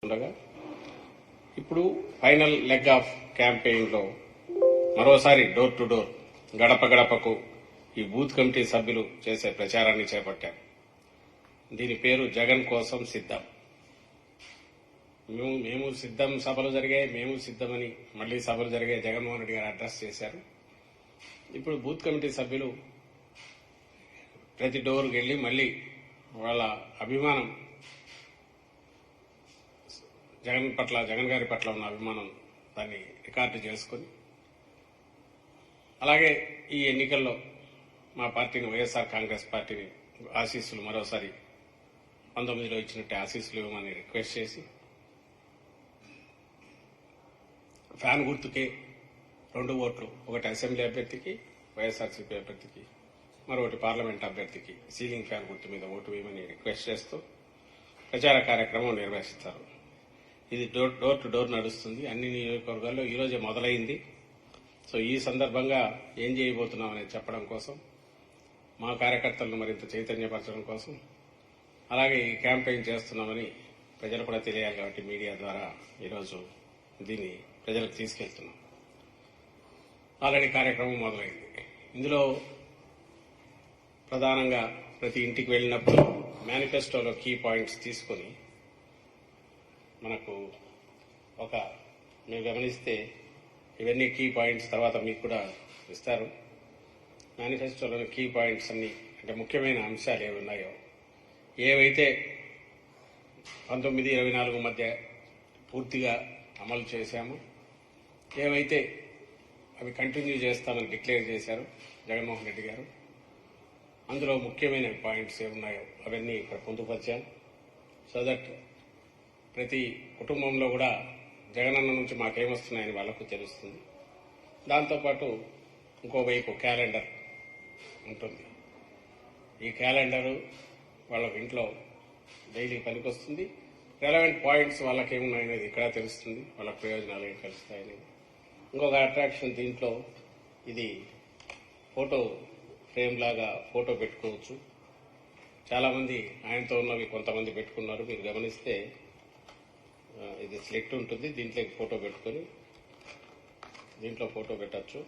ఉండగా ఇప్పుడు final leg of campaign లో మరోసారి డోర్ టు డోర్ గడప గడపకు ఈ బూత్ కమిటీ సభ్యులు చేసే ప్రచారాన్ని చేపట్టారు. దీని పేరు జగన్ కోసం సిద్ధం. మేము సిద్ధం సభలు జరిగాయి, మేము సిద్ధమని మళ్లీ సభలు జరిగాయి. జగన్మోహన్ రెడ్డి గారు అడ్రస్ చేశారు. ఇప్పుడు బూత్ కమిటీ సభ్యులు ప్రతి డోర్కి వెళ్లి మళ్లీ వాళ్ళ అభిమానం జగన్ గారి పట్ల ఉన్న అభిమానం దాన్ని రికార్డు చేసుకుని, అలాగే ఈ ఎన్నికల్లో మా పార్టీని వైఎస్ఆర్ కాంగ్రెస్ పార్టీని ఆశీస్సులు మరోసారి 19లో ఇచ్చినట్టే ఆశీస్సులు ఇవ్వమని రిక్వెస్ట్ చేసి, ఫ్యాన్ గుర్తుకే 2 ఓట్లు, ఒకటి అసెంబ్లీ అభ్యర్థికి వైఎస్ఆర్సీపీ అభ్యర్థికి, మరొకటి పార్లమెంట్ అభ్యర్థికి సీలింగ్ ఫ్యాన్ గుర్తు మీద ఓటు వేయమని రిక్వెస్ట్ చేస్తూ ప్రచార కార్యక్రమం నిర్వహిస్తారు. ఇది డోర్ టు డోర్ నడుస్తుంది. అన్ని నియోజకవర్గాల్లో ఈ రోజే మొదలైంది. సో ఈ సందర్భంగా ఏం చేయబోతున్నామనేది చెప్పడం కోసం, మా కార్యకర్తలను మరింత చైతన్యపరచడం కోసం, అలాగే ఈ క్యాంపెయిన్ చేస్తున్నామని ప్రజలు కూడా తెలియాలి కాబట్టి మీడియా ద్వారా ఈరోజు దీన్ని ప్రజలకు తీసుకెళ్తున్నాం. ఆల్రెడీ కార్యక్రమం మొదలైంది. ఇందులో ప్రధానంగా ప్రతి ఇంటికి వెళ్ళినప్పుడు మేనిఫెస్టోలో కీ పాయింట్స్ తీసుకుని మనకు మీరు గమనిస్తే ఇవన్నీ కీ పాయింట్స్ తర్వాత మీకు కూడా ఇస్తారు. మేనిఫెస్టోలోని కీ పాయింట్స్ అన్ని, అంటే ముఖ్యమైన అంశాలు ఏవి ఉన్నాయో, ఏవైతే 19-24 మధ్య పూర్తిగా అమలు చేశామో, ఏవైతే అవి కంటిన్యూ చేస్తామని డిక్లేర్ చేశారు జగన్మోహన్ రెడ్డి గారు, అందులో ముఖ్యమైన పాయింట్స్ ఏమున్నాయో అవన్నీ ఇక్కడ పొందుపరిచాం. సో దట్ ప్రతి కుటుంబంలో కూడా జగనన్న నుంచి మాకేమొస్తున్నాయని వాళ్లకు తెలుస్తుంది. దాంతోపాటు ఇంకోవైపు క్యాలెండర్ ఉంటుంది. ఈ క్యాలెండరు వాళ్ళ ఇంట్లో డైలీ పనికొస్తుంది. రెలవెంట్ పాయింట్స్ వాళ్ళకి ఏమున్నాయనేది ఇక్కడ తెలుస్తుంది, వాళ్ళ ప్రయోజనాలు ఏం కలుస్తాయనేది. ఇంకొక అట్రాక్షన్ దీంట్లో, ఇది ఫోటో ఫ్రేమ్ లాగా ఫోటో పెట్టుకోవచ్చు. చాలా మంది ఆయనతో ఉన్నవి కొంతమంది పెట్టుకున్నారు. మీరు గమనిస్తే ఇది స్లిట్ ఉంటుంది, దీంట్లో ఫోటో పెట్టుకొని దీంట్లో ఫోటో పెట్టచ్చు.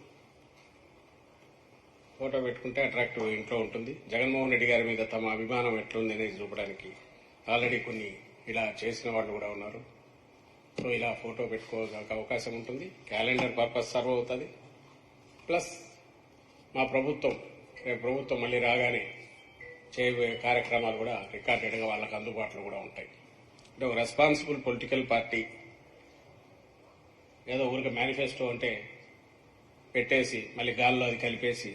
ఫోటో పెట్టుకుంటే అట్రాక్టివ్ ఇంట్లో ఉంటుంది. జగన్మోహన్ రెడ్డి గారి మీద తమ అభిమానం ఎట్లుంది అనేది చూపడానికి ఆల్రెడీ కొన్ని ఇలా చేసిన వాళ్ళు కూడా ఉన్నారు. సో ఇలా ఫోటో పెట్టుకోవడానికి అవకాశం ఉంటుంది. క్యాలెండర్ పర్పస్ సర్వ్ అవుతుంది. ప్లస్ మా ప్రభుత్వం మళ్ళీ రాగానే చేయబోయే కార్యక్రమాలు కూడా రికార్డెడ్గా వాళ్ళకు అందుబాటులో కూడా ఉంటాయి. అంటే ఒక రెస్పాన్సిబుల్ పొలిటికల్ పార్టీ ఏదో ఊరికి మేనిఫెస్టో అంటే పెట్టేసి మళ్ళీ గాల్లో అది కలిపేసి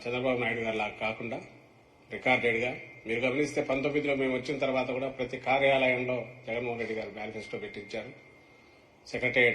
చంద్రబాబు నాయుడు గారు లాగా కాకుండా రికార్డెడ్గా, మీరు గమనిస్తే 19లో మేము వచ్చిన తర్వాత కూడా ప్రతి కార్యాలయంలో జగన్మోహన్ రెడ్డి గారు మేనిఫెస్టో పెట్టించారు. సెక్రటేరియట్